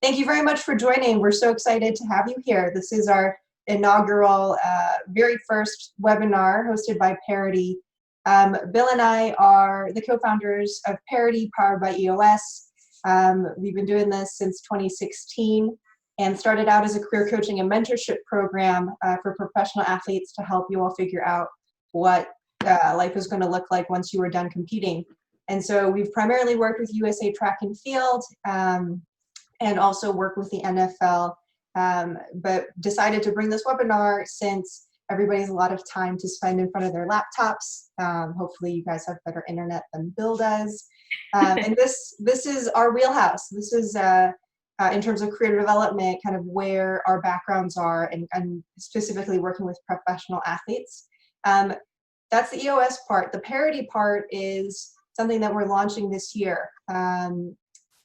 Thank you very much for joining. We're so excited to have you here. This is our inaugural, very first webinar hosted by Parity. Bill and I are the co-founders of Parity, powered by EOS. We've been doing this since 2016 and started out as a career coaching and mentorship program for professional athletes to help you all figure out what life is going to look like once you are done competing. And so we've primarily worked with USA Track and Field, and also work with the NFL, but decided to bring this webinar since everybody has a lot of time to spend in front of their laptops. Hopefully you guys have better internet than Bill does. And this is our wheelhouse. This is, in terms of career development, kind of where our backgrounds are, and specifically working with professional athletes. That's the EOS part. The Parity part is something that we're launching this year.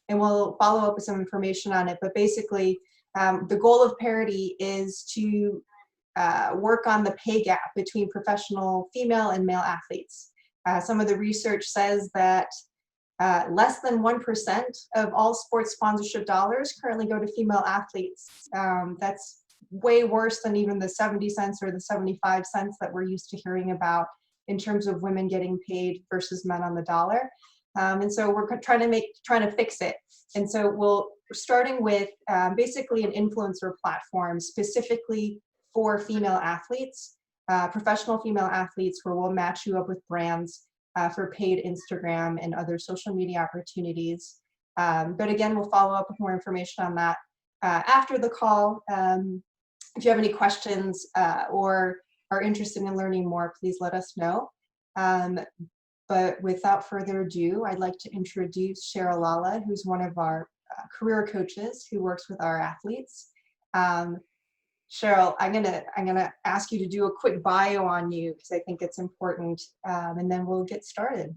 And we'll follow up with some information on it. But basically, the goal of Parity is to work on the pay gap between professional female and male athletes. Some of the research says that less than 1% of all sports sponsorship dollars currently go to female athletes. That's way worse than even the 70 cents or the 75 cents that we're used to hearing about in terms of women getting paid versus men on the dollar. And so we're trying to fix it. And so we're starting with basically an influencer platform specifically for female athletes, professional female athletes, where we'll match you up with brands for paid Instagram and other social media opportunities. But again, we'll follow up with more information on that after the call. If you have any questions or are interested in learning more, please let us know. But without further ado, I'd like to introduce Cheryl Lala, who's one of our career coaches who works with our athletes. Cheryl, I'm gonna ask you to do a quick bio on you because I think it's important, and then we'll get started.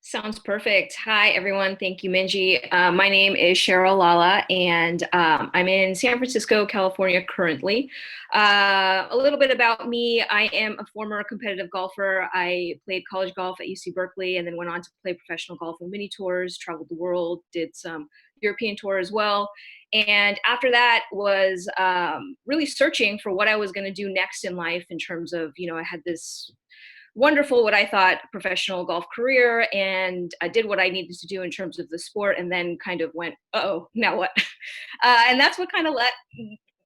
Sounds perfect. Hi, everyone. Thank you, Minji. My name is Cheryl Lala, and I'm in San Francisco, California currently. A little bit about me. I am a former competitive golfer. I played college golf at UC Berkeley and then went on to play professional golf in mini tours, traveled the world, did some European tour as well. And after that was really searching for what I was going to do next in life in terms of, I had this wonderful, what I thought, professional golf career, and I did what I needed to do in terms of the sport, and then kind of went, oh, now what? And that's what kind of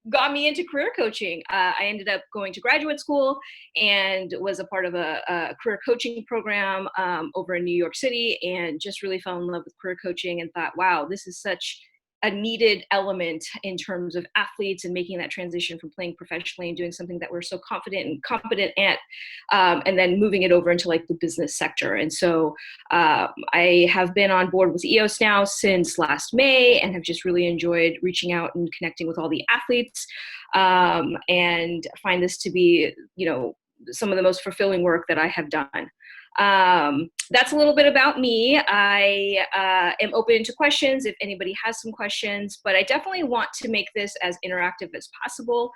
got me into career coaching. I ended up going to graduate school and was a part of a career coaching program over in New York City, and just really fell in love with career coaching and thought, wow, this is such a needed element in terms of athletes and making that transition from playing professionally and doing something that we're so confident and competent at, and then moving it over into like the business sector. And so I have been on board with EOS now since last May and have just really enjoyed reaching out and connecting with all the athletes, and find this to be, some of the most fulfilling work that I have done. That's a little bit about me. I am open to questions if anybody has some questions, but I definitely want to make this as interactive as possible.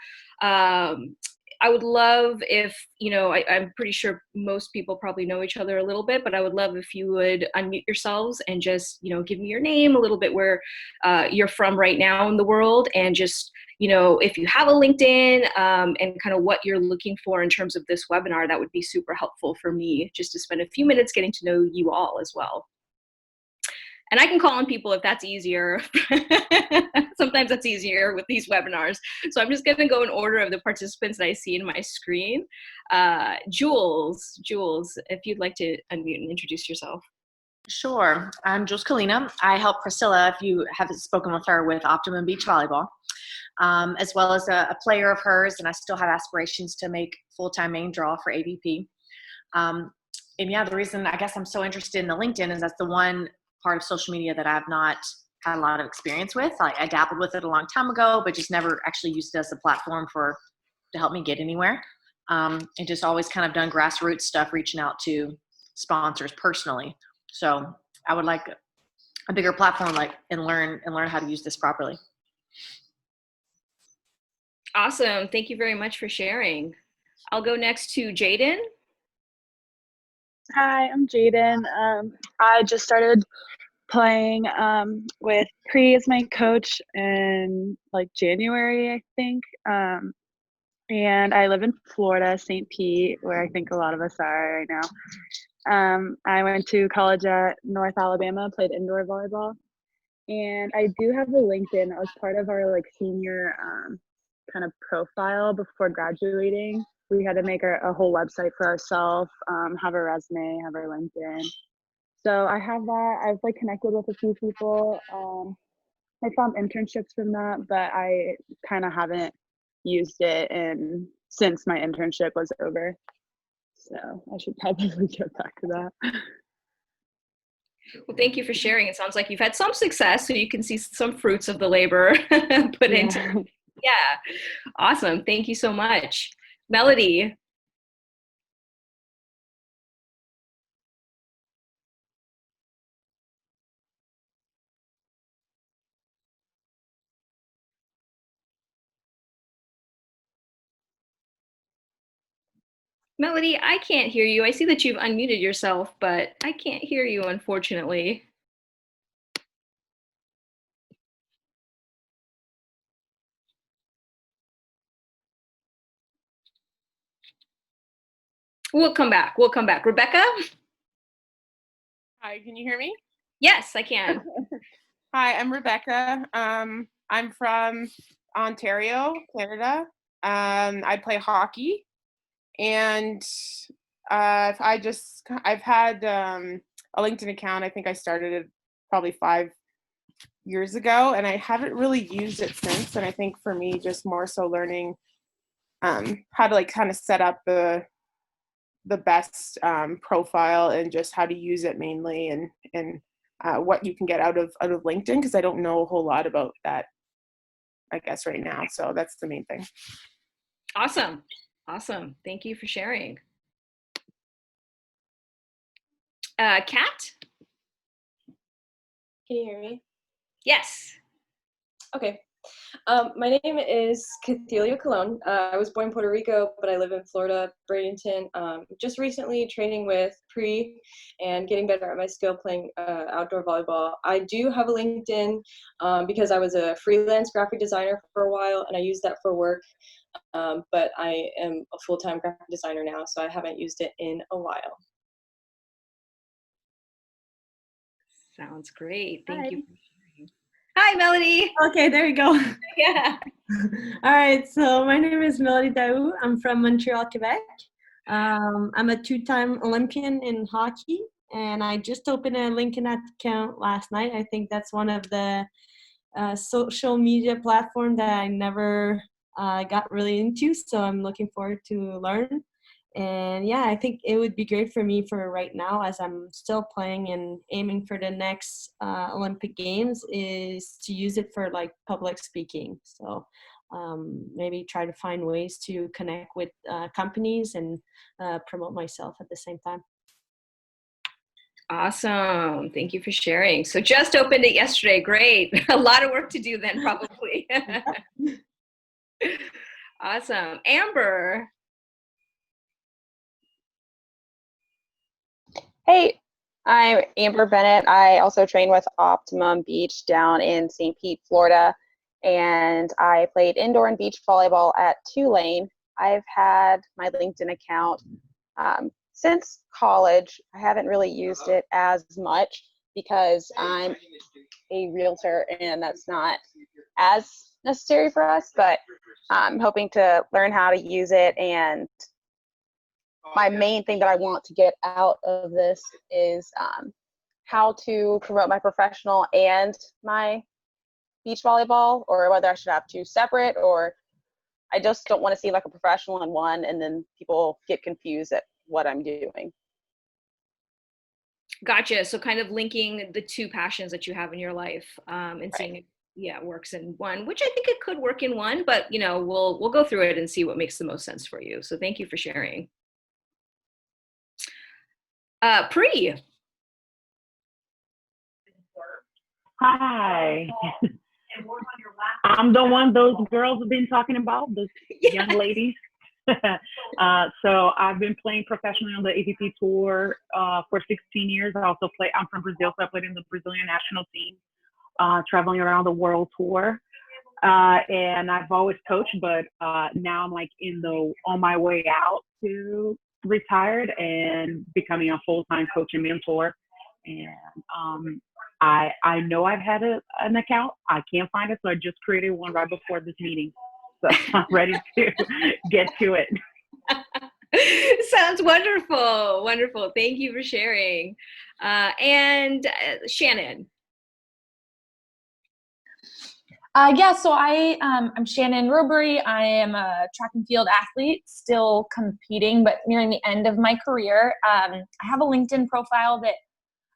I would love if, I'm pretty sure most people probably know each other a little bit, but I would love if you would unmute yourselves and just, give me your name, a little bit where you're from right now in the world, and just, if you have a LinkedIn, and kind of what you're looking for in terms of this webinar, that would be super helpful for me just to spend a few minutes getting to know you all as well. And I can call on people if that's easier. Sometimes that's easier with these webinars. So I'm just going to go in order of the participants that I see in my screen. Jules, if you'd like to unmute and introduce yourself. Sure. I'm Jules Kalina. I help Priscilla, if you haven't spoken with her, with Optimum Beach Volleyball, as well as a player of hers, and I still have aspirations to make full-time main draw for AVP. And yeah, the reason I guess I'm so interested in the LinkedIn is that's the one part of social media that I've not had a lot of experience with. I dabbled with it a long time ago, but just never actually used it as a platform to help me get anywhere. And just always kind of done grassroots stuff, reaching out to sponsors personally. So I would like a bigger platform, and learn how to use this properly. Awesome. Thank you very much for sharing. I'll go next to Jaden. Hi, I'm Jaden. I just started playing with Pri as my coach in like January, I think. And I live in Florida, St. Pete, where I think a lot of us are right now. I went to college at North Alabama, played indoor volleyball. And I do have a LinkedIn. I was part of our like senior kind of profile before graduating. We had to make a whole website for ourselves, have a resume, have our LinkedIn. So I have that. I've like connected with a few people. I found internships from that, but I kind of haven't used it since my internship was over. So I should probably get back to that. Well, thank you for sharing. It sounds like you've had some success, so you can see some fruits of the labor put into. Yeah, awesome. Thank you so much, Melody. Melody, I can't hear you. I see that you've unmuted yourself, but I can't hear you, unfortunately. We'll come back. We'll come back. Rebecca? Hi, can you hear me? Yes, I can. Hi, I'm Rebecca. I'm from Ontario, Canada. I play hockey, and I've had a LinkedIn account. I think I started it probably 5 years ago, and I haven't really used it since. And I think for me, just more so learning how to like kind of set up the best profile and just how to use it mainly, and what you can get out of LinkedIn, because I don't know a whole lot about that, I guess, right now. So that's the main thing. Awesome. Awesome. Thank you for sharing. Kat? Can you hear me? Yes. Okay. My name is Cathelia Colon. I was born in Puerto Rico, but I live in Florida, Bradenton. Just recently training with Pri and getting better at my skill playing outdoor volleyball. I do have a LinkedIn because I was a freelance graphic designer for a while, and I used that for work. But I am a full-time graphic designer now, so I haven't used it in a while. Sounds great. Thank Hi. you for sharing. Hi, Melody. Okay, there you go. Yeah. All right, so my name is Melody Daou. I'm from Montreal, Quebec. I'm a two-time Olympian in hockey, and I just opened a LinkedIn account last night. I think that's one of the social media platform that I never got really into, so I'm looking forward to learn. And yeah, I think it would be great for me for right now, as I'm still playing and aiming for the next Olympic Games, is to use it for like public speaking. So maybe try to find ways to connect with companies and promote myself at the same time. Awesome. Thank you for sharing. So just opened it yesterday. Great. A lot of work to do then, probably. Awesome. Amber. Hey, I'm Amber Bennett. I also train with Optimum Beach down in St. Pete, Florida, and I played indoor and beach volleyball at Tulane. I've had my LinkedIn account since college. I haven't really used it as much because I'm a realtor and that's not as necessary for us, but I'm hoping to learn how to use it. And my main thing that I want to get out of this is how to promote my professional and my beach volleyball, or whether I should have two separate, or I just don't want to seem like a professional in one and then people get confused at what I'm doing. Gotcha. So kind of linking the two passions that you have in your life and Right. seeing it works in one, which I think it could work in one, but we'll go through it and see what makes the most sense for you. So thank you for sharing. Pri. Hi. I'm the one those girls have been talking about, those young ladies. So I've been playing professionally on the AVP tour for 16 years. I also play. I'm from Brazil, so I played in the Brazilian national team, traveling around the world tour. And I've always coached, but now I'm like on my way out to retired and becoming a full-time coach and mentor. And I know I've had an account. I can't find it, so I just created one right before this meeting. So I'm ready to get to it. Sounds wonderful. Wonderful. Thank you for sharing. And Shannon. Yeah, so I'm Shannon Robury. I am a track and field athlete, still competing, but nearing the end of my career. I have a LinkedIn profile that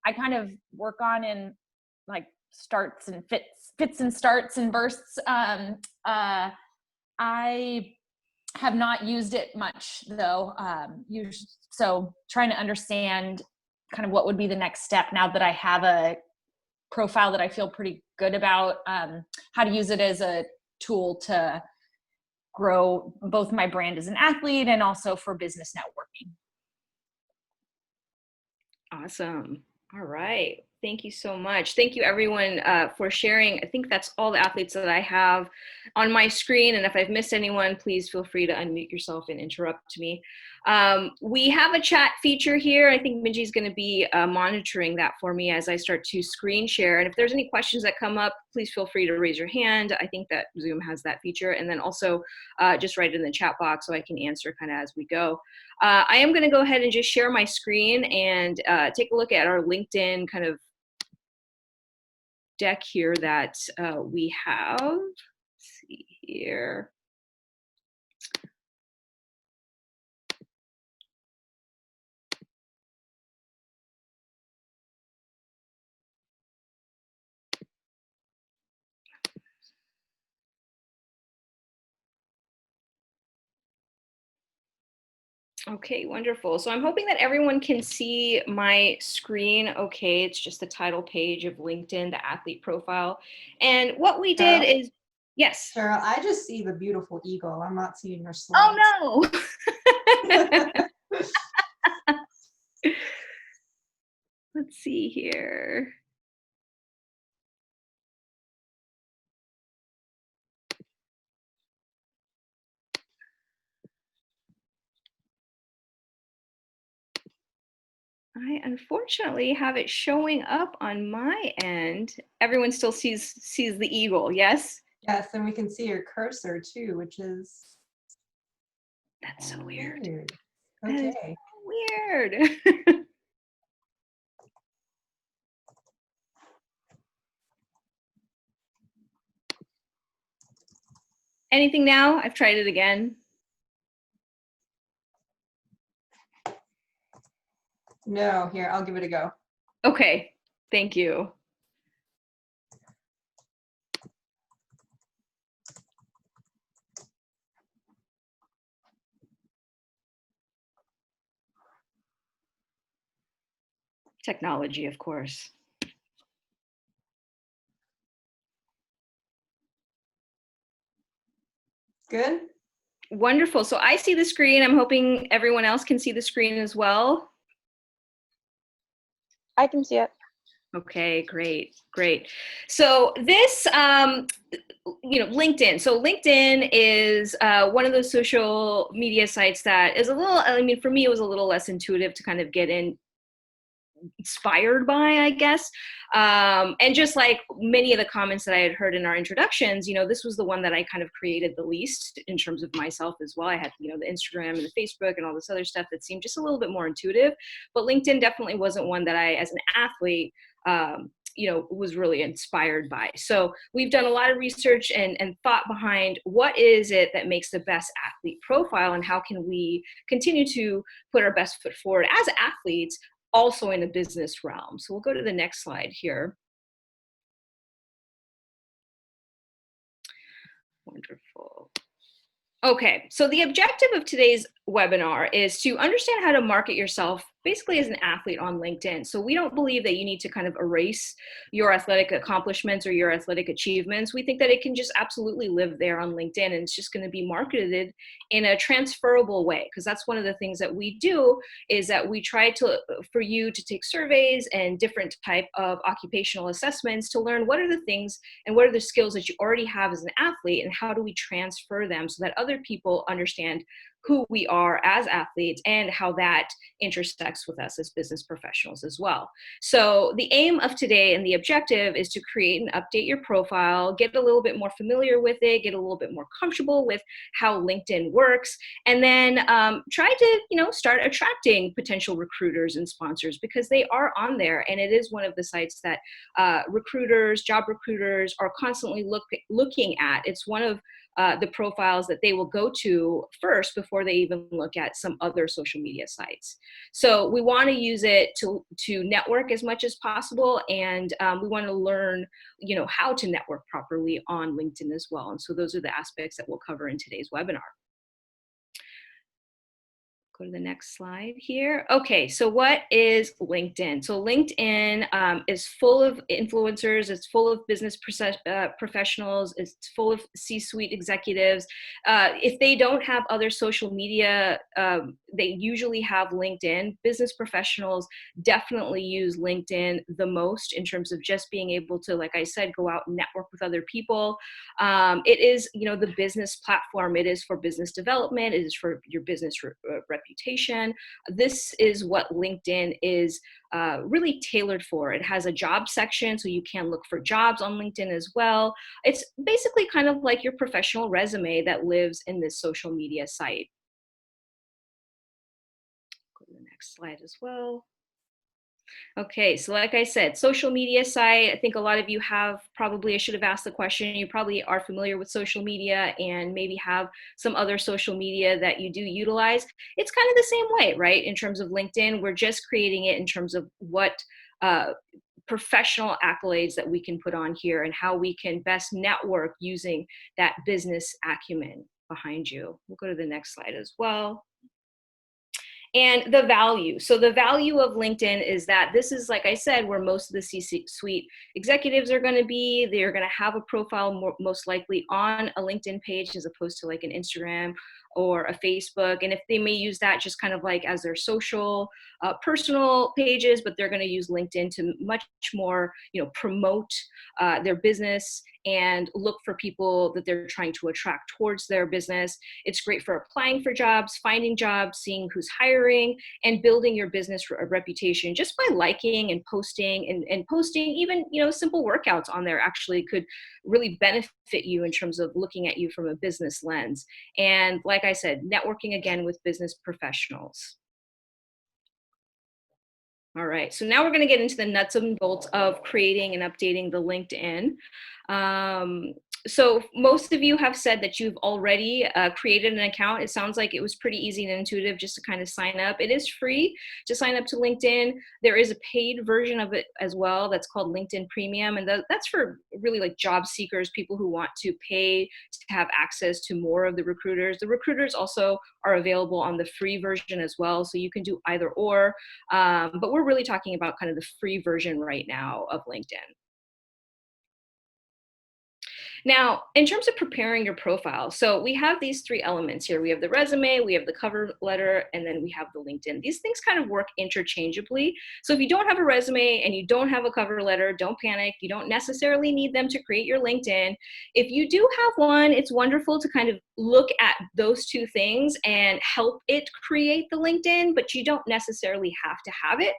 I kind of work on in like starts and fits and starts and bursts. I have not used it much though. So trying to understand kind of what would be the next step now that I have a profile that I feel pretty good about, how to use it as a tool to grow both my brand as an athlete and also for business networking. Awesome. All right. Thank you so much. Thank you everyone for sharing. I think that's all the athletes that I have on my screen. And if I've missed anyone, please feel free to unmute yourself and interrupt me. We have a chat feature here. I think Minji's going to be monitoring that for me as I start to screen share. And if there's any questions that come up, please feel free to raise your hand. I think that Zoom has that feature. And then also just write it in the chat box so I can answer kind of as we go. I am going to go ahead and just share my screen and take a look at our LinkedIn kind of deck here that we have. Let's see here. Okay, wonderful. So I'm hoping that everyone can see my screen. Okay, it's just the title page of LinkedIn, the athlete profile. And what we did is, yes. Cheryl, I just see the beautiful eagle. I'm not seeing your slides. Oh no. Let's see here. I unfortunately have it showing up on my end. Everyone still sees the eagle, yes? Yes, and we can see your cursor too, which is that's so weird. Okay. That is so weird. Anything now? I've tried it again. No, here, I'll give it a go. Okay, thank you. Technology, of course. Good? Wonderful. So I see the screen. I'm hoping everyone else can see the screen as well. I can see it. Okay, great, great. So this, LinkedIn. So LinkedIn is one of those social media sites that is a little, I mean, for me, it was a little less intuitive to kind of get inspired by, I guess. And just like many of the comments that I had heard in our introductions, this was the one that I kind of created the least in terms of myself as well. I had, the Instagram and the Facebook and all this other stuff that seemed just a little bit more intuitive, but LinkedIn definitely wasn't one that I, as an athlete, was really inspired by. So we've done a lot of research and thought behind what is it that makes the best athlete profile and how can we continue to put our best foot forward as athletes, also in a business realm. So we'll go to the next slide here. Wonderful. Okay, so the objective of today's webinar is to understand how to market yourself basically as an athlete on LinkedIn. So we don't believe that you need to kind of erase your athletic accomplishments or your athletic achievements. We think that it can just absolutely live there on LinkedIn, and it's just going to be marketed in a transferable way, because that's one of the things that we do, is that we try to for you to take surveys and different type of occupational assessments to learn what are the things and what are the skills that you already have as an athlete, and how do we transfer them so that other people understand who we are as athletes and how that intersects with us as business professionals as well. So the aim of today and the objective is to create and update your profile, get a little bit more familiar with it, get a little bit more comfortable with how LinkedIn works, and then try to, start attracting potential recruiters and sponsors, because they are on there, and it is one of the sites that recruiters, job recruiters are constantly looking at. It's one of the profiles that they will go to first before they even look at some other social media sites. So we want to use it to network as much as possible, and we want to learn, how to network properly on LinkedIn as well. And so those are the aspects that we'll cover in today's webinar. Go to the next slide here. Okay, so what is LinkedIn? So LinkedIn is full of influencers, it's full of business professionals, it's full of C-suite executives. If they don't have other social media, they usually have LinkedIn. Business professionals definitely use LinkedIn the most in terms of just being able to, like I said, go out and network with other people. It is, the business platform. It is for business development. It is for your business reputation. This is what LinkedIn is really tailored for. It has a job section, so you can look for jobs on LinkedIn as well. It's basically kind of like your professional resume that lives in this social media site. Go to the next slide as well. Okay, so like I said, social media site, I think a lot of you have probably, I should have asked the question, you probably are familiar with social media and maybe have some other social media that you do utilize. It's kind of the same way, right? In terms of LinkedIn, we're just creating it in terms of what professional accolades that we can put on here and how we can best network using that business acumen behind you. We'll go to the next slide as well. And the value. So the value of LinkedIn is that this is, like I said, where most of the C-suite executives are going to be. They're going to have a profile most likely on a LinkedIn page as opposed to like an Instagram or a Facebook. And if they may use that just kind of like as their social, personal pages, but they're going to use LinkedIn to much more, promote their business and look for people that they're trying to attract towards their business. It's great for applying for jobs, finding jobs, seeing who's hiring, and building your business reputation just by liking and posting and posting even, simple workouts on there actually could really benefit you in terms of looking at you from a business lens. And like I said, networking again with business professionals. All right, so now we're going to get into the nuts and bolts of creating and updating the LinkedIn. So most of you have said that you've already created an account. It sounds like it was pretty easy and intuitive just to kind of sign up. It is free to sign up to LinkedIn. There is a paid version of it as well that's called LinkedIn Premium, and that's for really like job seekers, people who want to pay to have access to more of the recruiters. The recruiters also are available on the free version as well, so you can do either or, but we're really talking about kind of the free version right now of LinkedIn. Now, in terms of preparing your profile, so we have these three elements here. We have the resume, we have the cover letter, and then we have the LinkedIn. These things kind of work interchangeably. So if you don't have a resume and you don't have a cover letter, don't panic. You don't necessarily need them to create your LinkedIn. If you do have one, it's wonderful to kind of look at those two things and help it create the LinkedIn, but you don't necessarily have to have it.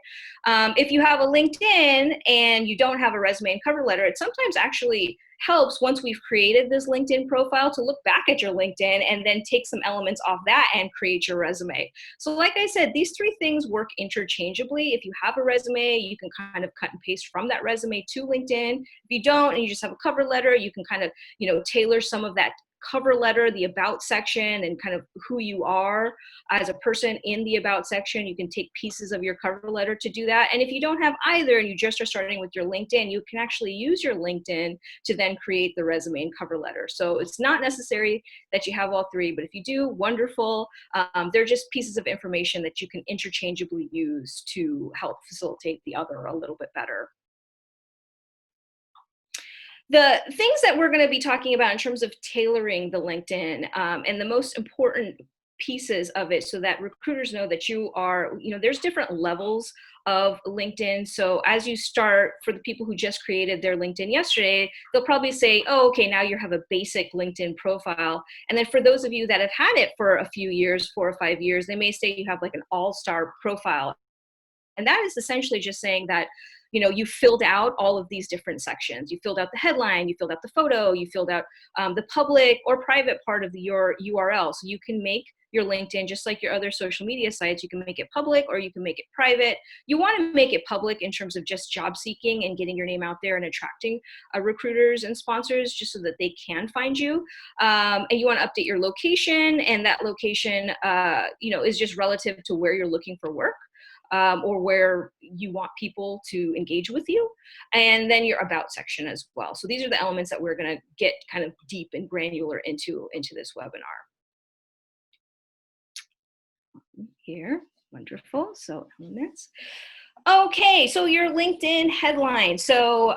If you have a LinkedIn and you don't have a resume and cover letter, it sometimes actually helps once we've created this LinkedIn profile to look back at your LinkedIn and then take some elements off that and create your resume. So like I said, these three things work interchangeably. If you have a resume, you can kind of cut and paste from that resume to LinkedIn. If you don't and you just have a cover letter, you can kind of, tailor some of that cover letter, the about section, and kind of who you are as a person in the about section. You can take pieces of your cover letter to do that. And if you don't have either and you just are starting with your LinkedIn, you can actually use your LinkedIn to then create the resume and cover letter. So it's not necessary that you have all three, but if you do, wonderful. They're just pieces of information that you can interchangeably use to help facilitate the other a little bit better. The things that we're going to be talking about in terms of tailoring the LinkedIn, and the most important pieces of it so that recruiters know that you are, there's different levels of LinkedIn. So as you start, for the people who just created their LinkedIn yesterday, they'll probably say, oh, okay, now you have a basic LinkedIn profile. And then for those of you that have had it for a few years, 4 or 5 years, they may say you have like an all-star profile. And that is essentially just saying that, you filled out all of these different sections. You filled out the headline, you filled out the photo, you filled out the public or private part of your URL. So you can make your LinkedIn, just like your other social media sites, you can make it public or you can make it private. You want to make it public in terms of just job seeking and getting your name out there and attracting recruiters and sponsors just so that they can find you. And you want to update your location, and that location, is just relative to where you're looking for work. Or where you want people to engage with you, and then your about section as well. So these are the elements that we're going to get kind of deep and granular into this webinar. Here, wonderful. So elements. Okay, so your LinkedIn headline. So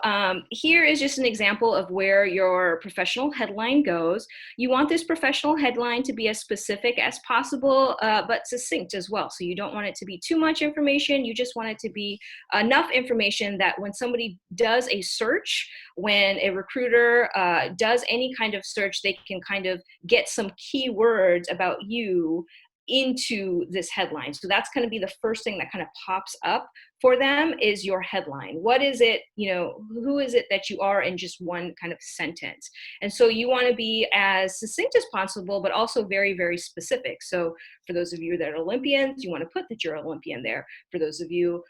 here is just an example of where your professional headline goes. You want this professional headline to be as specific as possible, but succinct as well. So you don't want it to be too much information. You just want it to be enough information that when somebody does a search, when a recruiter does any kind of search, they can kind of get some keywords about you into this headline. So that's going to be the first thing that kind of pops up for them is your headline. What is it, who is it that you are in just one kind of sentence? And so you want to be as succinct as possible, but also very, very specific. So for those of you that are Olympians, you want to put that you're an Olympian there. For those of you,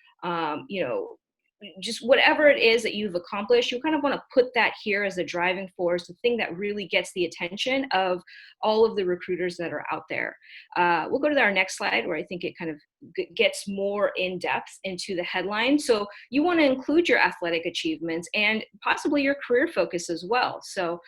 just whatever it is that you've accomplished, you kind of want to put that here as a driving force, the thing that really gets the attention of all of the recruiters that are out there. We'll go to our next slide where I think it kind of gets more in depth into the headline. So you want to include your athletic achievements and possibly your career focus as well. So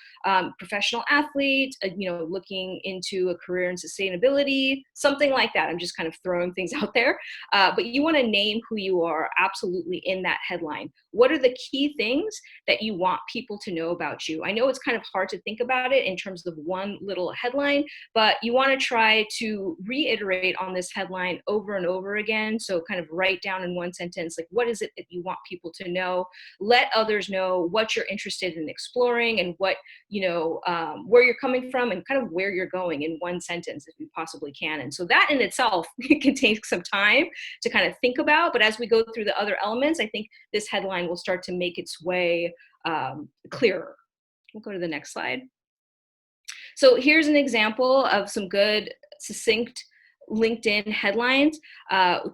professional athlete, looking into a career in sustainability, something like that. I'm just kind of throwing things out there, but you want to name who you are absolutely in that headline. What are the key things that you want people to know about you? I know it's kind of hard to think about it in terms of one little headline, but you want to try to reiterate on this headline over and over again. So kind of write down in one sentence, like, what is it that you want people to know? Let others know what you're interested in exploring and what, where you're coming from and kind of where you're going in one sentence if you possibly can. And so that in itself can take some time to kind of think about. But as we go through the other elements, I think this headline will start to make its way clearer. We'll go to the next slide. So here's an example of some good, succinct LinkedIn headlines.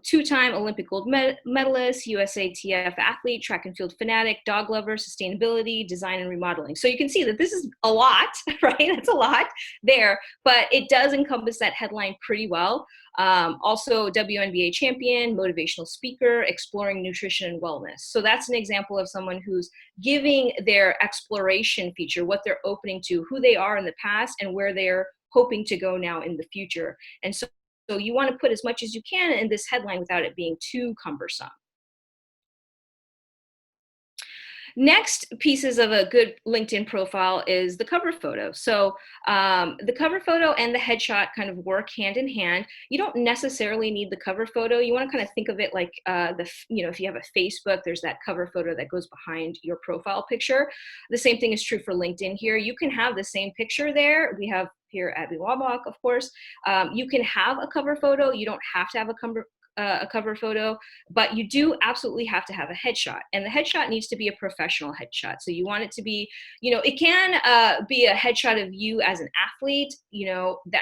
Two-time Olympic gold medalist, USATF athlete, track and field fanatic, dog lover, sustainability, design and remodeling. So you can see that this is a lot, right? That's a lot there, but it does encompass that headline pretty well. Also WNBA champion, motivational speaker, exploring nutrition and wellness. So that's an example of someone who's giving their exploration feature, what they're opening to, who they are in the past and where they're hoping to go now in the future. And so you want to put as much as you can in this headline without it being too cumbersome. Next pieces of a good LinkedIn profile is the cover photo. So the cover photo and the headshot kind of work hand in hand. You don't necessarily need the cover photo. You want to kind of think of it like if you have a Facebook, there's that cover photo that goes behind your profile picture. The same thing is true for LinkedIn here. You can have the same picture there. We have here at Abby Wabach, of course. You can have a cover photo. You don't have to have a cover photo, but you do absolutely have to have a headshot, and the headshot needs to be a professional headshot. So you want it to be, it can be a headshot of you as an athlete,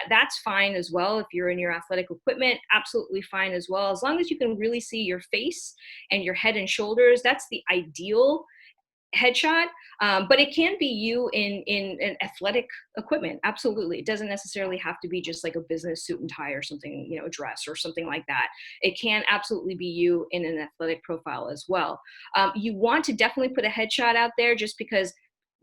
that's fine as well. If you're in your athletic equipment, absolutely fine as well. As long as you can really see your face and your head and shoulders, that's the ideal headshot, but it can be you in an athletic equipment. Absolutely. It doesn't necessarily have to be just like a business suit and tie or something, you know, dress or something like that. It can absolutely be you in an athletic profile as well. You want to definitely put a headshot out there, just because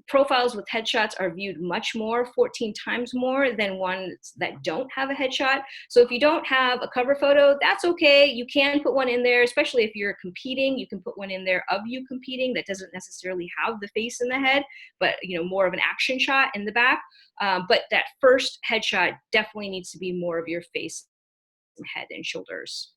profiles with headshots are viewed much more, 14 times more than ones that don't have a headshot. So if you don't have a cover photo, that's okay. You can put one in there, especially if you're competing. You can put one in there of you competing that doesn't necessarily have the face in the head, but you know, more of an action shot in the back. But that first headshot definitely needs to be more of your face, head, and shoulders.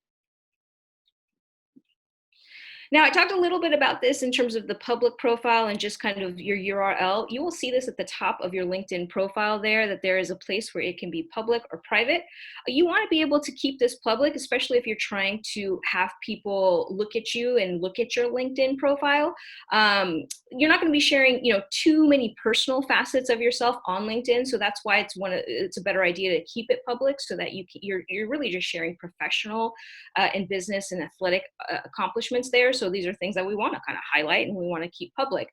Now, I talked a little bit about this in terms of the public profile and just kind of your URL. You will see this at the top of your LinkedIn profile there, that there is a place where it can be public or private. You want to be able to keep this public, especially if you're trying to have people look at you and look at your LinkedIn profile. You're not going to be sharing, you know, too many personal facets of yourself on LinkedIn. So that's why it's a better idea to keep it public, so that you're really just sharing professional and business and athletic accomplishments there. So these are things that we want to kind of highlight and we want to keep public.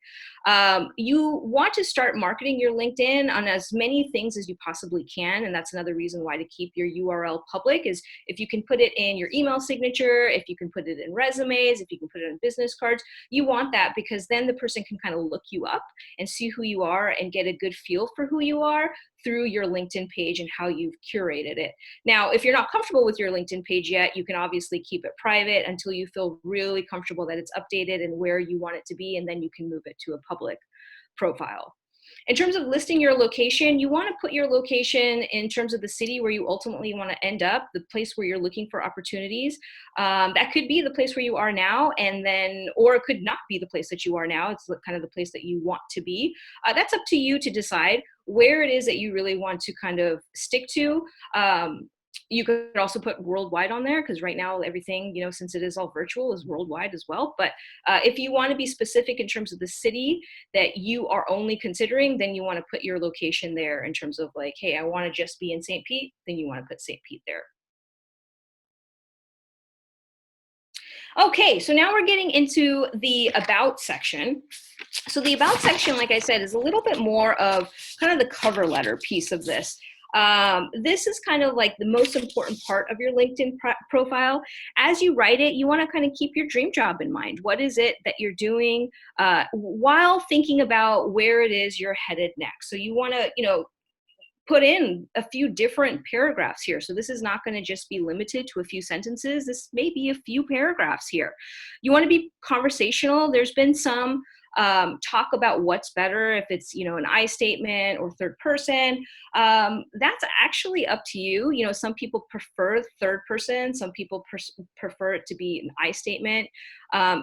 You want to start marketing your LinkedIn on as many things as you possibly can. And that's another reason why to keep your URL public, is if you can put it in your email signature, if you can put it in resumes, if you can put it in business cards, you want that, because then the person can kind of look you up and see who you are and get a good feel for who you are through your LinkedIn page and how you've curated it. Now, if you're not comfortable with your LinkedIn page yet, you can obviously keep it private until you feel really comfortable that it's updated and where you want it to be, and then you can move it to a public profile. In terms of listing your location, you want to put your location in terms of the city where you ultimately want to end up, the place where you're looking for opportunities. That could be the place where you are now, and then, or it could not be the place that you are now. It's kind of the place that you want to be. That's up to you to decide where it is that you really want to kind of stick to. You could also put worldwide on there, because right now everything, you know, since it is all virtual, is worldwide as well. But if you want to be specific in terms of the city that you are only considering, then you want to put your location there in terms of like, hey, I want to just be in St. Pete, then you want to put St. Pete there. Okay, so now we're getting into the About section. So the About section, like I said, is a little bit more of kind of the cover letter piece of this. This is kind of like the most important part of your LinkedIn profile. As you write it, you want to kind of keep your dream job in mind. What is it that you're doing while thinking about where it is you're headed next? So you want to, you know, put in a few different paragraphs here. So this is not going to just be limited to a few sentences. This may be a few paragraphs here. You want to be conversational. There's been some talk about what's better, if it's, you know, an I statement or third person. That's actually up to you. You know, some people prefer third person. Some people prefer it to be an I statement.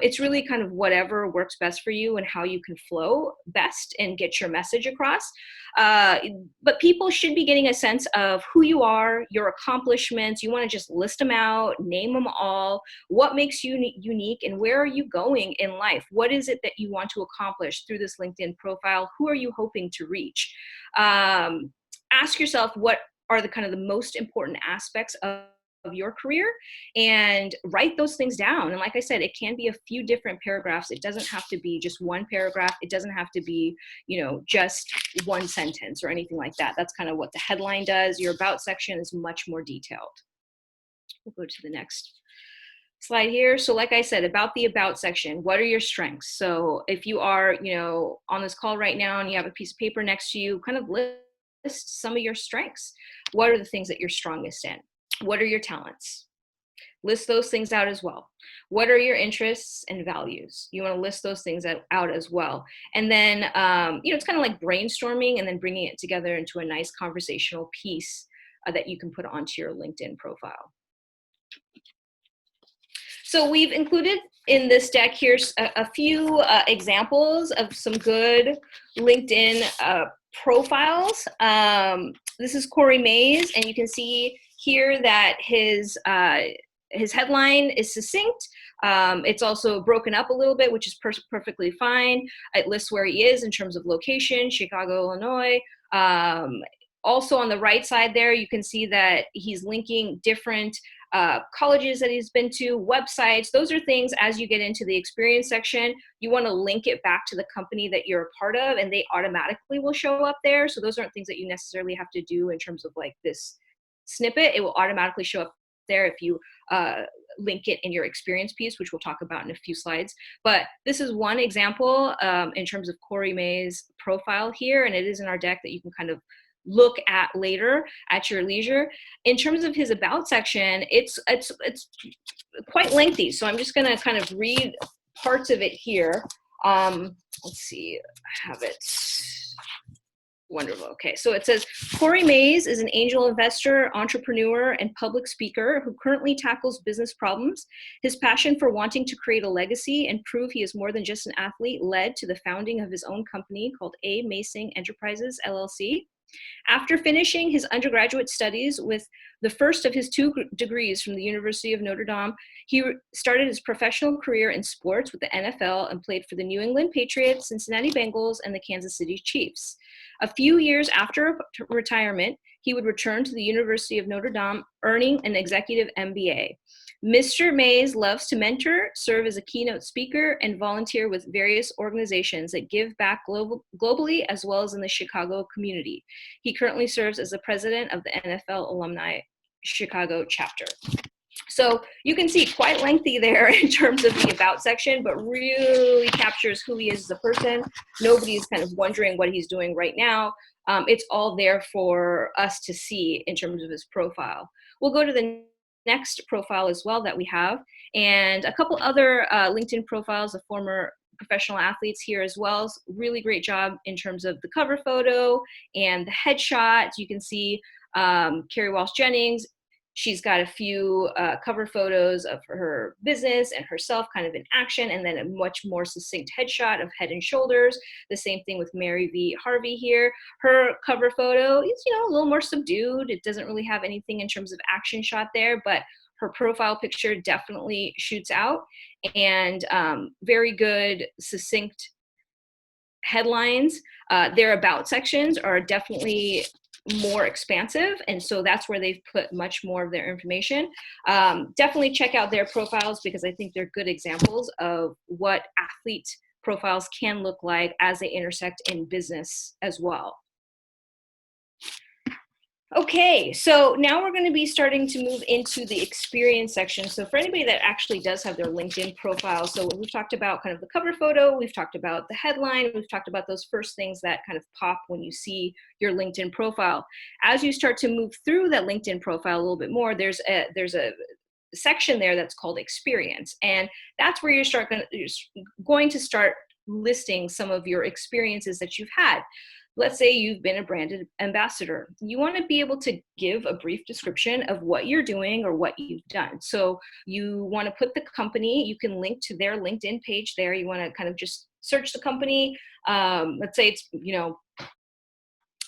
It's really kind of whatever works best for you and how you can flow best and get your message across. But people should be getting a sense of who you are, your accomplishments. You want to just list them out, name them all. What makes you unique, and where are you going in life? What is it that you want to accomplish through this LinkedIn profile? Who are you hoping to reach? Ask yourself, what are the kind of the most important aspects of your career, and write those things down. And like I said, it can be a few different paragraphs. It doesn't have to be just one paragraph. It doesn't have to be, you know, just one sentence or anything like that. That's kind of what the headline does. Your About section is much more detailed. We'll go to the next slide here. So like I said, about the About section, what are your strengths? So if you are, you know, on this call right now and you have a piece of paper next to you, kind of list some of your strengths. What are the things that you're strongest in? What are your talents? List those things out as well. What are your interests and values? You want to list those things out as well. And then, you know, it's kind of like brainstorming and then bringing it together into a nice conversational piece that you can put onto your LinkedIn profile. So we've included in this deck here a few examples of some good LinkedIn profiles. This is Corey Mays, and you can see here that his headline is succinct. It's also broken up a little bit, which is perfectly fine. It lists where he is in terms of location, Chicago, Illinois. Also on the right side there, you can see that he's linking different colleges that he's been to, websites. Those are things, as you get into the experience section, you want to link it back to the company that you're a part of, and they automatically will show up there. So those aren't things that you necessarily have to do in terms of like this snippet. It will automatically show up there if you link it in your experience piece, which we'll talk about in a few slides. But this is one example in terms of Corey May's profile here, and it is in our deck that you can kind of look at later at your leisure. In terms of his about section, it's quite lengthy, so I'm just going to kind of read parts of it here. Let's see, I have it. Wonderful. Okay, so it says, Corey Mays is an angel investor, entrepreneur, and public speaker who currently tackles business problems. His passion for wanting to create a legacy and prove he is more than just an athlete led to the founding of his own company called A. Masing Enterprises, LLC. After finishing his undergraduate studies with the first of his 2 degrees from the University of Notre Dame, he started his professional career in sports with the NFL and played for the New England Patriots, Cincinnati Bengals, and the Kansas City Chiefs. A few years after retirement, he would return to the University of Notre Dame, earning an executive MBA. Mr. Mays loves to mentor, serve as a keynote speaker, and volunteer with various organizations that give back globally as well as in the Chicago community. He currently serves as the president of the NFL Alumni Chicago chapter. So you can see quite lengthy there in terms of the about section, but really captures who he is as a person. Nobody's kind of wondering what he's doing right now. It's all there for us to see in terms of his profile. We'll go to the next profile as well that we have, and a couple other LinkedIn profiles of former professional athletes here as well. Really great job in terms of the cover photo and the headshot. You can see Carrie Walsh Jennings. She's got a few cover photos of her business and herself kind of in action, and then a much more succinct headshot of head and shoulders. The same thing with Mary V. Harvey here. Her cover photo is, you know, a little more subdued. It doesn't really have anything in terms of action shot there, but her profile picture definitely shoots out, and very good, succinct headlines. Their about sections are definitely more expansive, and so that's where they've put much more of their information. Definitely check out their profiles because I think they're good examples of what athlete profiles can look like as they intersect in business as well. Okay, so now we're going to be starting to move into the experience section. So for anybody that actually does have their LinkedIn profile, so we've talked about kind of the cover photo, we've talked about the headline, we've talked about those first things that kind of pop when you see your LinkedIn profile. As you start to move through that LinkedIn profile a little bit more, there's a section there that's called experience, and that's where you're going to start listing some of your experiences that you've had. Let's say you've been a branded ambassador. You want to be able to give a brief description of what you're doing or what you've done. So you want to put the company, you can link to their LinkedIn page there. You want to kind of just search the company. Let's say it's, you know,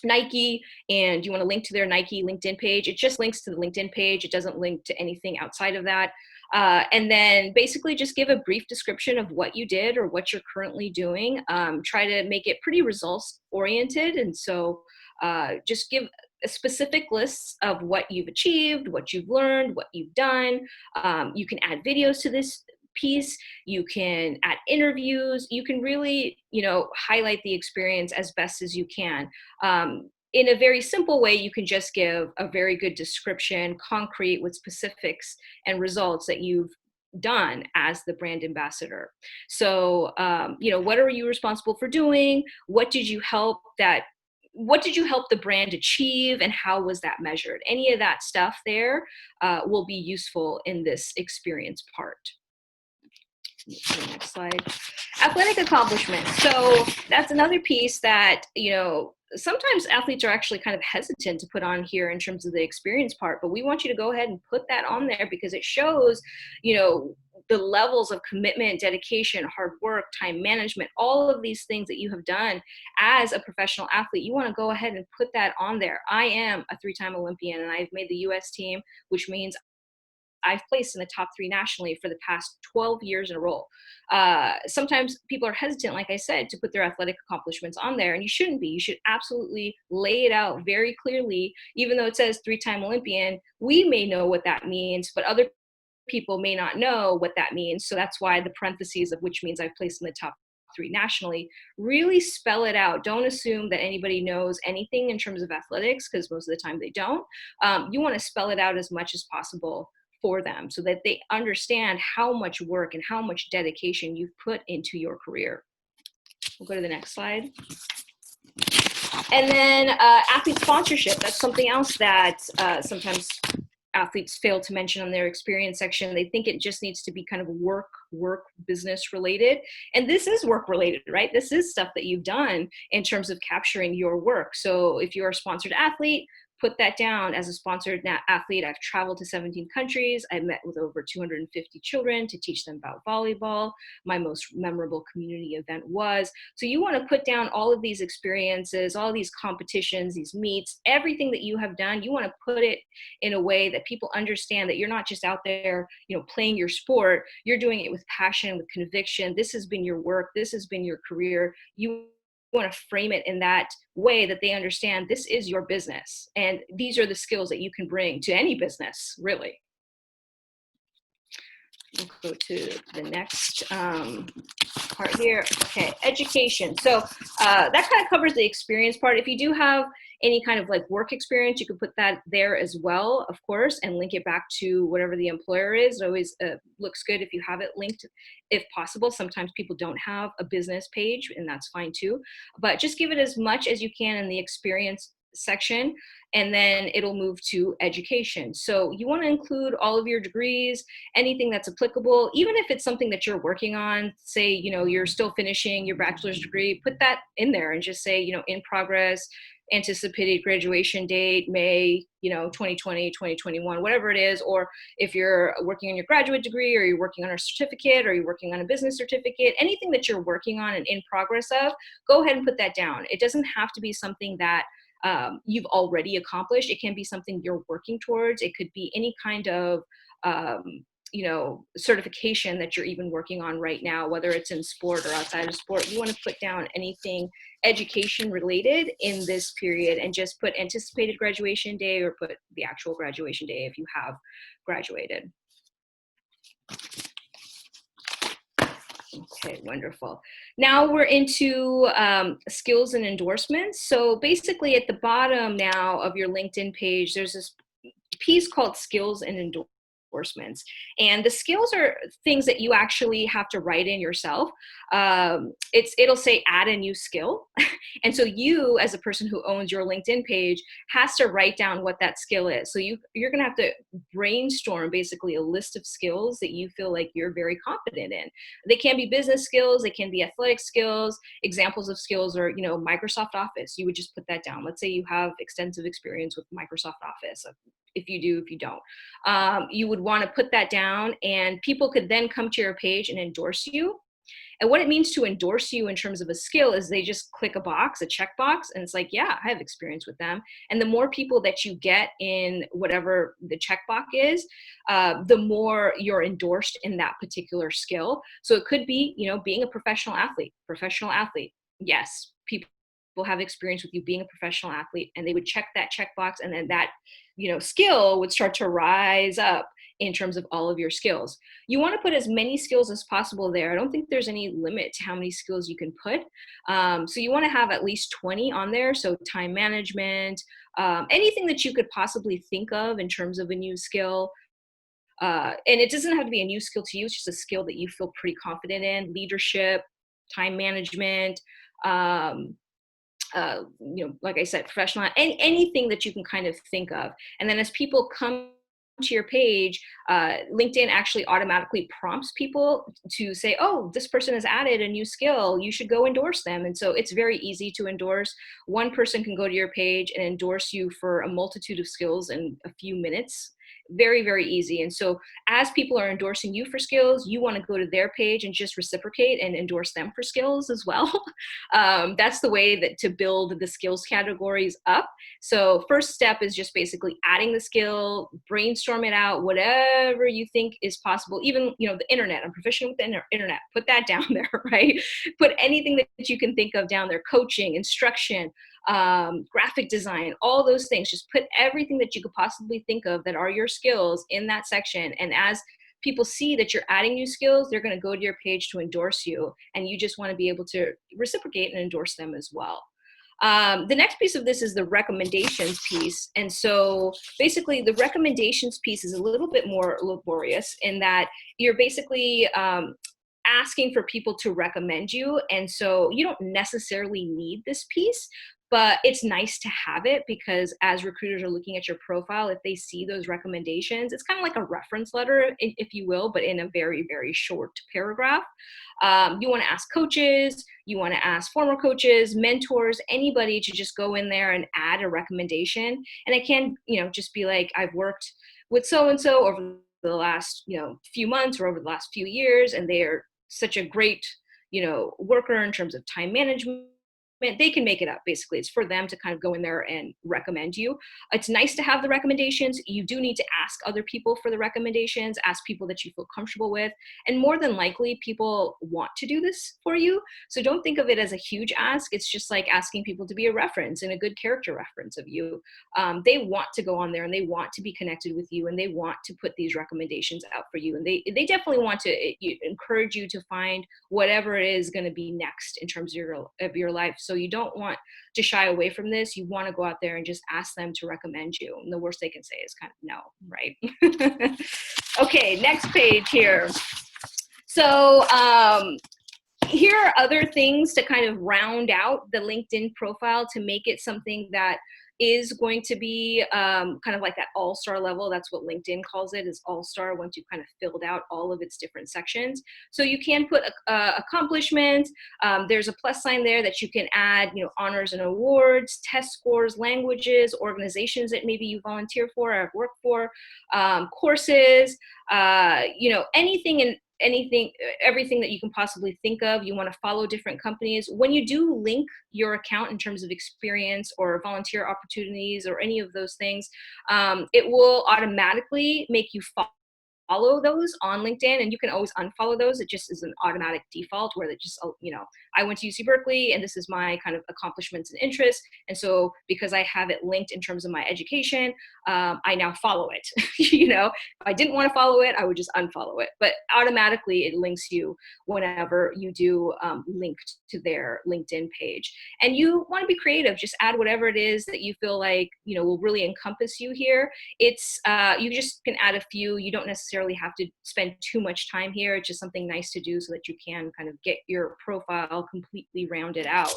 Nike, and you want to link to their Nike LinkedIn page. It just links to the LinkedIn page. It doesn't link to anything outside of that. And then basically just give a brief description of what you did or what you're currently doing. Try to make it pretty results oriented. And so just give a specific lists of what you've achieved, what you've learned, what you've done. You can add videos to this piece. You can add interviews. You can really, you know, highlight the experience as best as you can. In a very simple way, you can just give a very good description, concrete with specifics and results that you've done as the brand ambassador. So, you know, what are you responsible for doing? What did you help the brand achieve, and how was that measured? Any of that stuff there will be useful in this experience part. Next slide. Athletic accomplishments. So that's another piece that, you know, sometimes athletes are actually kind of hesitant to put on here in terms of the experience part, but we want you to go ahead and put that on there because it shows, you know, the levels of commitment, dedication, hard work, time management, all of these things that you have done as a professional athlete. You want to go ahead and put that on there. I am a 3-time Olympian, and I've made the US team, which means I've placed in the top 3 nationally for the past 12 years in a row. Sometimes people are hesitant, like I said, to put their athletic accomplishments on there, and you shouldn't be. You should absolutely lay it out very clearly. Even though it says 3-time Olympian, we may know what that means, but other people may not know what that means. So that's why the parentheses of which means I've placed in the top 3 nationally, really spell it out. Don't assume that anybody knows anything in terms of athletics, because most of the time they don't. You want to spell it out as much as possible for them so that they understand how much work and how much dedication you've put into your career. We'll go to the next slide. And then athlete sponsorship. That's something else that sometimes athletes fail to mention on their experience section. They think it just needs to be kind of work business related. And this is work related, right? This is stuff that you've done in terms of capturing your work. So if you're a sponsored athlete, put that down. As a sponsored athlete, I've traveled to 17 countries. I met with over 250 children to teach them about volleyball. My most memorable community event was. So you want to put down all of these experiences, all these competitions, these meets, everything that you have done. You want to put it in a way that people understand that you're not just out there, playing your sport. You're doing it with passion, with conviction. This has been your work. This has been your career. You want to frame it in that way that they understand this is your business and these are the skills that you can bring to any business, really. We'll go to the next part here. Okay, education. So that kind of covers the experience part. If you do have any kind of like work experience, you can put that there as well, of course, and link it back to whatever the employer is. It always looks good if you have it linked, if possible. Sometimes people don't have a business page, and that's fine too. But just give it as much as you can in the experience section, and then it'll move to education. So you want to include all of your degrees, anything that's applicable, even if it's something that you're working on. Say, you're still finishing your bachelor's degree, put that in there and just say, in progress, anticipated graduation date, May, 2020, 2021, whatever it is. Or if you're working on your graduate degree, or you're working on a certificate, or you're working on a business certificate, anything that you're working on and in progress of, go ahead and put that down. It doesn't have to be something that you've already accomplished. It can be something you're working towards. It could be any kind of certification that you're even working on right now, whether it's in sport or outside of sport. You want to put down anything education related in this period and just put anticipated graduation day, or put the actual graduation day if you have graduated. Okay, wonderful. Now we're into skills and endorsements. So basically at the bottom now of your LinkedIn page, there's this piece called skills and endorsements. And the skills are things that you actually have to write in yourself. It'll say add a new skill. And so you, as a person who owns your LinkedIn page, has to write down what that skill is. So you're gonna have to brainstorm basically a list of skills that you feel like you're very confident in. They can be business skills, they can be athletic skills. Examples of skills are, Microsoft Office. You would just put that down. Let's say you have extensive experience with Microsoft Office. If you do, if you don't, you would want to put that down, and people could then come to your page and endorse you. And what it means to endorse you in terms of a skill is they just click a box, a checkbox, and it's like, yeah, I have experience with them. And the more people that you get in whatever the checkbox is, the more you're endorsed in that particular skill. So it could be, being a professional athlete. Yes, people will have experience with you being a professional athlete, and they would check that checkbox, and then that, skill would start to rise up in terms of all of your skills. You want to put as many skills as possible there. I don't think there's any limit to how many skills you can put. So you want to have at least 20 on there. So time management, anything that you could possibly think of in terms of a new skill. And it doesn't have to be a new skill to you. It's just a skill that you feel pretty confident in. Leadership, time management, like I said, professional, anything that you can kind of think of. And then as people come to your page, LinkedIn actually automatically prompts people to say, oh, this person has added a new skill, you should go endorse them. And so it's very easy to endorse. One person can go to your page and endorse you for a multitude of skills in a few minutes. Very, very easy. And so as people are endorsing you for skills, you want to go to their page and just reciprocate and endorse them for skills as well. That's the way that to build the skills categories up. So first step is just basically adding the skill, brainstorm it out, whatever you think is possible. Even, you know, the internet, I'm proficient with the internet, put that down there, right? Put anything that you can think of down there, coaching, instruction, graphic design, all those things. Just put everything that you could possibly think of that are your skills in that section. And as people see that you're adding new skills, they're going to go to your page to endorse you. And you just want to be able to reciprocate and endorse them as well. The next piece of this is the recommendations piece. And so basically the recommendations piece is a little bit more laborious in that you're basically asking for people to recommend you. And so you don't necessarily need this piece, but it's nice to have it because as recruiters are looking at your profile, if they see those recommendations, it's kind of like a reference letter, if you will, but in a very, very short paragraph. You want to ask coaches, you want to ask former coaches, mentors, anybody to just go in there and add a recommendation. And it can, you know, just be like, I've worked with so-and-so over the last, you know, few months or over the last few years, and they are such a great, you know, worker in terms of time management. They can make it up. Basically, it's for them to kind of go in there and recommend you. It's nice to have the recommendations. You do need to ask other people for the recommendations, ask people that you feel comfortable with. And more than likely, people want to do this for you. So don't think of it as a huge ask. It's just like asking people to be a reference and a good character reference of you. They want to go on there and they want to be connected with you and they want to put these recommendations out for you. And they definitely want to encourage you to find whatever it is going to be next in terms of your life. So you don't want to shy away from this. You want to go out there and just ask them to recommend you. And the worst they can say is kind of no, right? Okay, next page here. So here are other things to kind of round out the LinkedIn profile to make it something that is going to be kind of like that all-star level. That's what LinkedIn calls it, is all-star, once you've kind of filled out all of its different sections. So you can put accomplishments. There's a plus sign there that you can add, you know, honors and awards, test scores, languages, organizations that maybe you volunteer for or have worked for, courses, you know, everything that you can possibly think of. You want to follow different companies. When you do link your account in terms of experience or volunteer opportunities or any of those things, it will automatically make you follow those on LinkedIn, and you can always unfollow those. It just is an automatic default where it just, you know, I went to UC Berkeley and this is my kind of accomplishments and interests. And so because I have it linked in terms of my education, I now follow it. You know, if I didn't want to follow it, I would just unfollow it. But automatically it links you whenever you do link to their LinkedIn page. And you want to be creative. Just add whatever it is that you feel like, you know, will really encompass you here. It's, you just can add a few. You don't necessarily have to spend too much time here. It's just something nice to do so that you can kind of get your profile completely rounded out.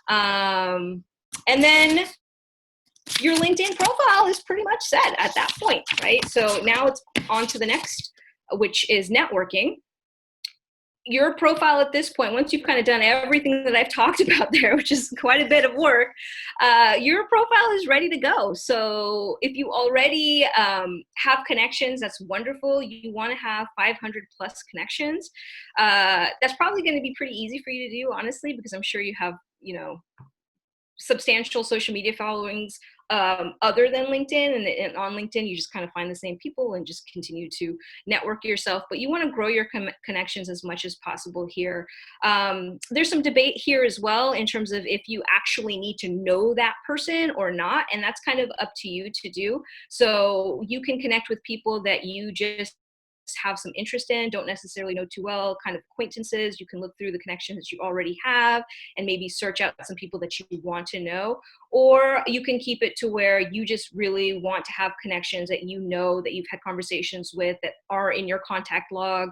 And then your LinkedIn profile is pretty much set at that point, right? So now it's on to the next, which is networking. Your profile at this point, once you've kind of done everything that I've talked about there, which is quite a bit of work, your profile is ready to go. So if you already have connections, that's wonderful. You want to have 500 plus connections. That's probably going to be pretty easy for you to do, honestly, because I'm sure you have, you know, substantial social media followings other than LinkedIn, and on LinkedIn you just kind of find the same people and just continue to network yourself. But you want to grow your connections as much as possible here. There's some debate here as well in terms of if you actually need to know that person or not, and that's kind of up to you to do. So you can connect with people that you just have some interest in, don't necessarily know too well, kind of acquaintances. You can look through the connections that you already have and maybe search out some people that you want to know. Or you can keep it to where you just really want to have connections that you know that you've had conversations with that are in your contact log.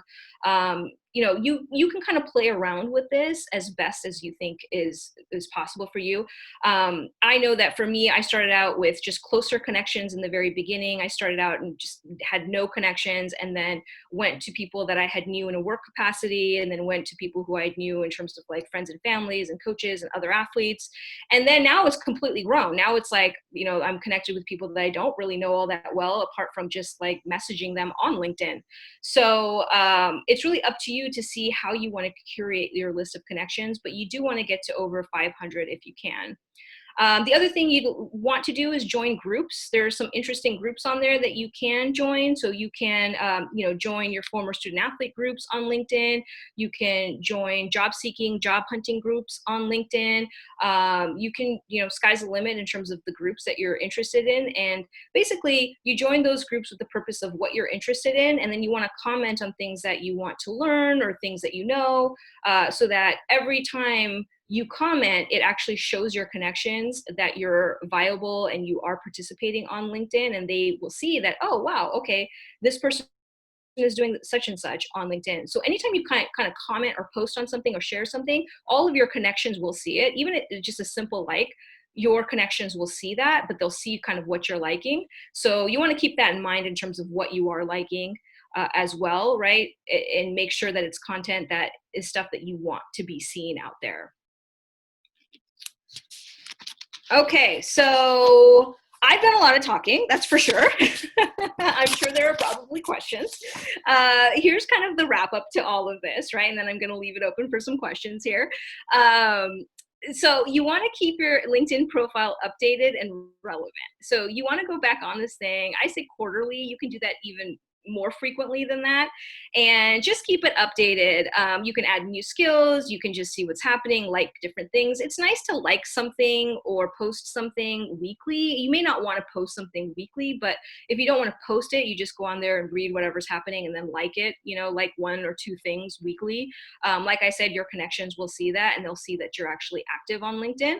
You know, you can kind of play around with this as best as you think is possible for you. I know that for me, I started out with just closer connections in the very beginning. I started out and just had no connections, and then went to people that I had knew in a work capacity, and then went to people who I knew in terms of like friends and families and coaches and other athletes. And then now it's completely completely grown. Now it's like, I'm connected with people that I don't really know all that well, apart from just like messaging them on LinkedIn. So it's really up to you to see how you want to curate your list of connections, but you do want to get to over 500 if you can. The other thing you'd want to do is join groups. There are some interesting groups on there that you can join. So you can, join your former student athlete groups on LinkedIn. You can join job seeking, job hunting groups on LinkedIn. You can, sky's the limit in terms of the groups that you're interested in. And basically you join those groups with the purpose of what you're interested in. And then you want to comment on things that you want to learn or things that so that every time you comment, it actually shows your connections that you're viable and you are participating on LinkedIn, and they will see that, oh, wow, okay, this person is doing such and such on LinkedIn. So anytime you kind of comment or post on something or share something, all of your connections will see it. Even if it's just a simple like, your connections will see that, but they'll see kind of what you're liking. So you want to keep that in mind in terms of what you are liking as well, right? And make sure that it's content that is stuff that you want to be seen out there. Okay, so I've done a lot of talking, that's for sure. I'm sure there are probably questions. Here's kind of the wrap up to all of this, right? And then I'm going to leave it open for some questions here. So you want to keep your LinkedIn profile updated and relevant. So you want to go back on this thing. I say quarterly. You can do that even more frequently than that, and just keep it updated. You can add new skills, you can just see what's happening, like different things. It's nice to like something or post something weekly. You may not want to post something weekly, but if you don't want to post it, you just go on there and read whatever's happening and then like it, like 1 or 2 things weekly. Like I said, your connections will see that, and they'll see that you're actually active on LinkedIn.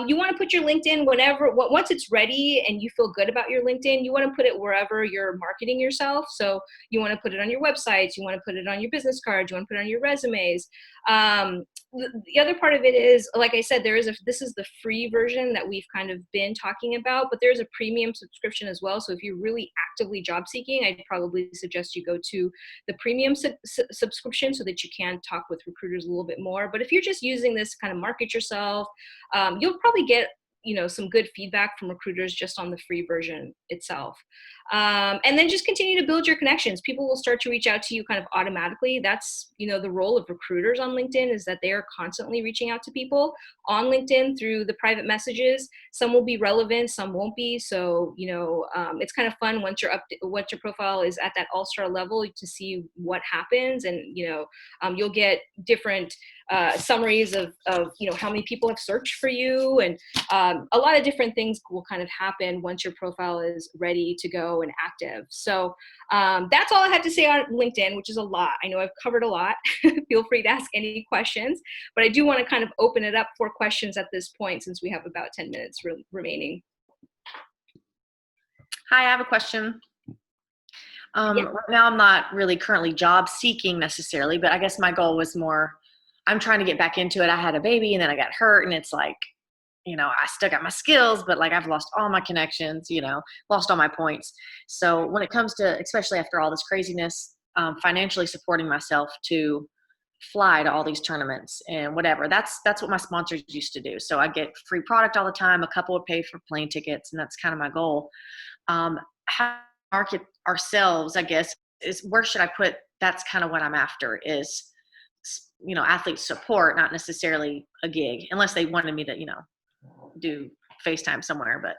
You want to put your LinkedIn once it's ready and you feel good about your LinkedIn, you want to put it wherever you're marketing yourself. So you want to put it on your websites, you want to put it on your business cards, you want to put it on your resumes. The other part of it is, like I said, this is the free version that we've kind of been talking about, but there's a premium subscription as well. So if you're really actively job seeking, I'd probably suggest you go to the premium subscription so that you can talk with recruiters a little bit more. But if you're just using this to kind of market yourself, you'll probably get some good feedback from recruiters just on the free version itself. And then just continue to build your connections. People will start to reach out to you kind of automatically. That's, the role of recruiters on LinkedIn, is that they are constantly reaching out to people on LinkedIn through the private messages. Some will be relevant, some won't be. So, it's kind of fun once your profile is at that all-star level to see what happens. And, you'll get different summaries of how many people have searched for you, and a lot of different things will kind of happen once your profile is ready to go and active. So that's all I have to say on LinkedIn, which is a lot. I know I've covered a lot. Feel free to ask any questions, but I do want to kind of open it up for questions at this point, since we have about 10 minutes remaining. Hi, I have a question. Yeah. Right now I'm not really currently job seeking necessarily, but I guess my goal was more, I'm trying to get back into it. I had a baby and then I got hurt, and it's like, I still got my skills, but like I've lost all my connections, lost all my points. So when it comes to, especially after all this craziness, financially supporting myself to fly to all these tournaments and whatever, that's what my sponsors used to do. So I get free product all the time. A couple would pay for plane tickets, and that's kind of my goal. How to market ourselves, I guess, is where should I put, that's kind of what I'm after is, athlete support, not necessarily a gig, unless they wanted me to, do FaceTime somewhere. But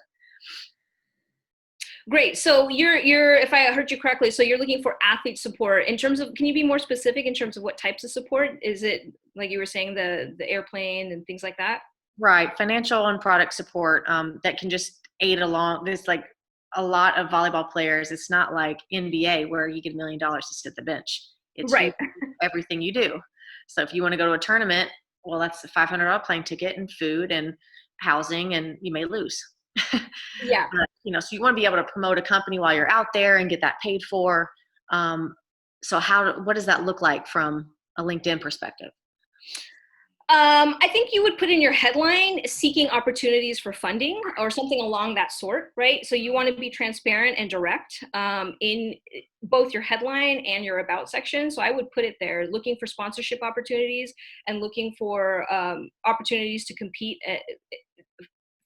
great. So you're, if I heard you correctly, so you're looking for athlete support in terms of, can you be more specific in terms of what types of support? Is it, like you were saying, the airplane and things like that? Right. Financial and product support that can just aid along. There's like a lot of volleyball players. It's not like NBA where you get $1 million to sit the bench. It's right. Everything you do. So if you want to go to a tournament, well, that's a $500 plane ticket and food and housing, and you may lose. Yeah. So you want to be able to promote a company while you're out there and get that paid for. So what does that look like from a LinkedIn perspective? I think you would put in your headline, seeking opportunities for funding or something along that sort, right? So you want to be transparent and direct in both your headline and your about section. So I would put it there, looking for sponsorship opportunities and looking for opportunities to compete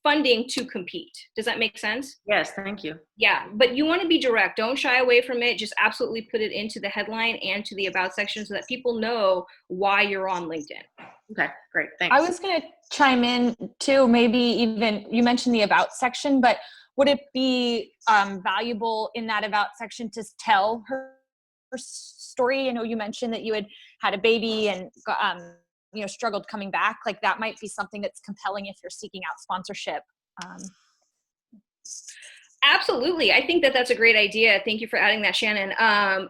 funding to compete. Does that make sense? Yes, thank you. Yeah, but you want to be direct. Don't shy away from it. Just absolutely put it into the headline and to the about section so that people know why you're on LinkedIn. Okay, great. Thanks. I was going to chime in too, maybe even you mentioned the about section, but would it be valuable in that about section to tell her story? You know, you mentioned that you had a baby and struggled coming back. Like that might be something that's compelling if you're seeking out sponsorship. Absolutely. I think that that's a great idea. Thank you for adding that, Shannon.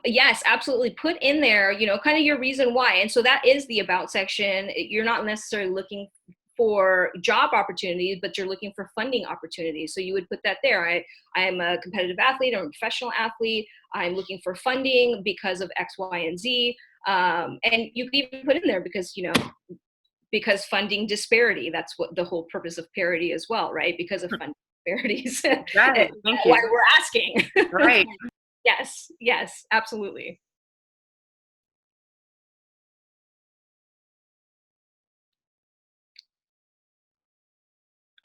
Yes, absolutely. Put in there, kind of your reason why. And so that is the about section. You're not necessarily looking for job opportunities, but you're looking for funding opportunities. So you would put that there. I am a competitive athlete. I'm a professional athlete. I'm looking for funding because of X, Y, and Z. And you can even put in there because funding disparity, that's what the whole purpose of parity as well, right? Because of funding disparities. Right, thank you. Why we're asking. Right. Yes, absolutely.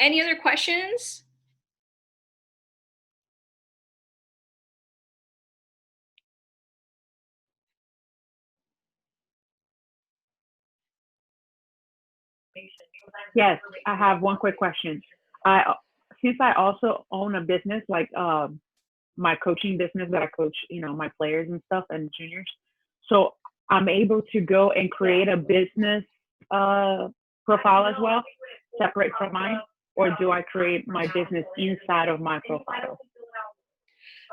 Any other questions? Yes, I have one quick question. Since I also own a business, like my coaching business that I coach, my players and stuff and juniors. So I'm able to go and create a business profile as well, separate from mine, or do I create my business inside of my profile?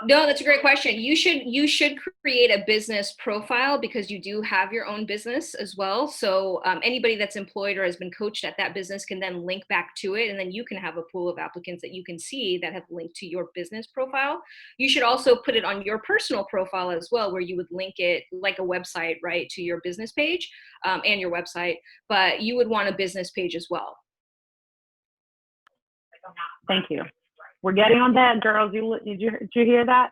No, that's a great question. You should create a business profile because you do have your own business as well. So anybody that's employed or has been coached at that business can then link back to it, and then you can have a pool of applicants that you can see that have linked to your business profile. You should also put it on your personal profile as well, where you would link it like a website, right, to your business page and your website. But you would want a business page as well. Thank you. We're getting on that, girls. Did you hear that?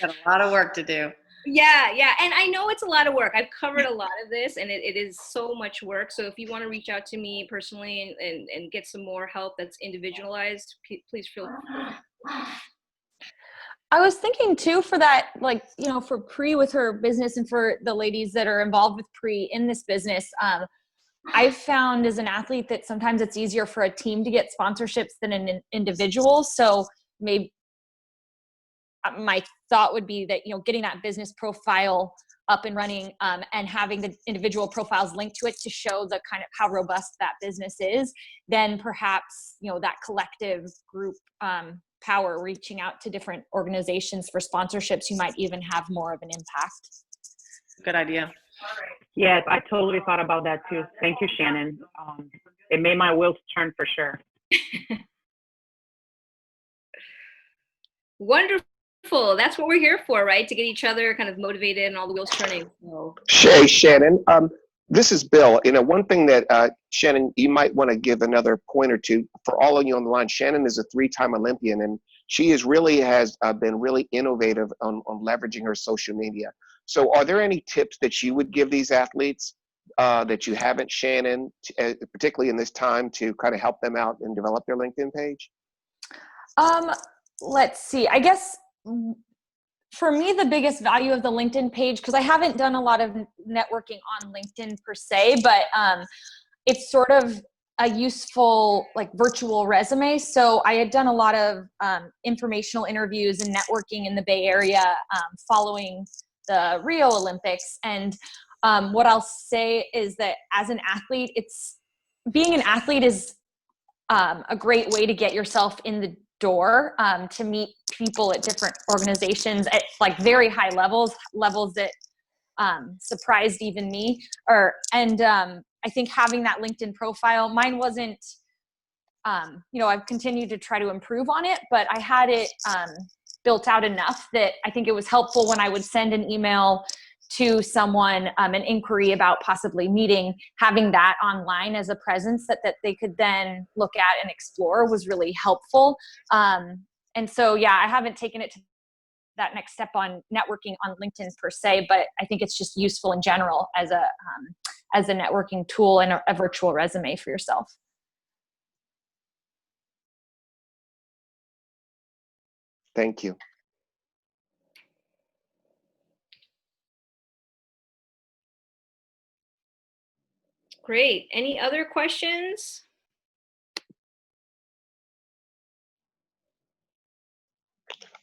Got a lot of work to do. Yeah. And I know it's a lot of work. I've covered a lot of this, and it is so much work. So if you want to reach out to me personally and get some more help that's individualized, please feel free. I was thinking too for that, for Pri with her business and for the ladies that are involved with Pri in this business, I've found as an athlete that sometimes it's easier for a team to get sponsorships than an individual. So maybe my thought would be that, getting that business profile up and running and having the individual profiles linked to it to show the kind of how robust that business is, then perhaps, that collective group power reaching out to different organizations for sponsorships, you might even have more of an impact. Good idea. Yes, I totally thought about that too. Thank you, Shannon. It made my wheels turn for sure. Wonderful. That's what we're here for, right? To get each other kind of motivated and all the wheels turning. So. Hey, Shannon. This is Bill. One thing that Shannon, you might want to give another point or two for all of you on the line. Shannon is a 3-time Olympian, and she has been really innovative on leveraging her social media. So are there any tips that you would give these athletes that you haven't, Shannon, particularly in this time, to kind of help them out and develop their LinkedIn page? Let's see. I guess for me, the biggest value of the LinkedIn page, because I haven't done a lot of networking on LinkedIn per se, but it's sort of a useful virtual resume. So I had done a lot of informational interviews and networking in the Bay Area following the Rio Olympics. And what I'll say is that as an athlete, being an athlete is a great way to get yourself in the door to meet people at different organizations at very high levels that surprised even me. I think having that LinkedIn profile, mine wasn't, I've continued to try to improve on it, but I had it built out enough that I think it was helpful when I would send an email to someone, an inquiry about possibly meeting, having that online as a presence that they could then look at and explore was really helpful. And so, yeah, I haven't taken it to that next step on networking on LinkedIn per se, but I think it's just useful in general as a networking tool and a virtual resume for yourself. Thank you. Great. Any other questions?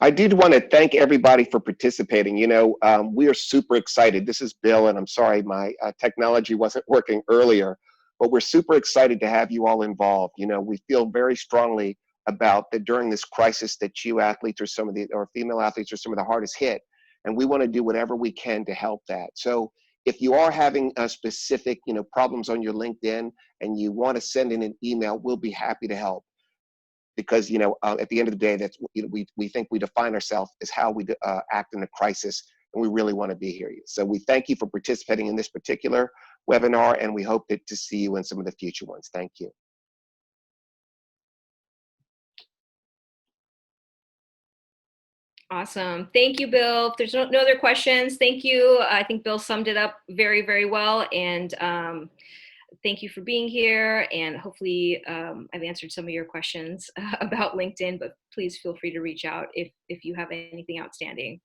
I did want to thank everybody for participating. We are super excited. This is Bill, and I'm sorry my technology wasn't working earlier, but we're super excited to have you all involved. We feel very strongly about that during this crisis that you athletes or female athletes are some of the hardest hit, and we want to do whatever we can to help that. So if you are having a specific, problems on your LinkedIn and you want to send in an email, we'll be happy to help. Because at the end of the day, that's we think we define ourselves as how we act in a crisis, and we really want to be here. So we thank you for participating in this particular webinar, and we hope to see you in some of the future ones. Thank you. Awesome. Thank you, Bill. If there's no other questions, thank you. I think Bill summed it up very, very well. And thank you for being here. And hopefully I've answered some of your questions about LinkedIn, but please feel free to reach out if you have anything outstanding.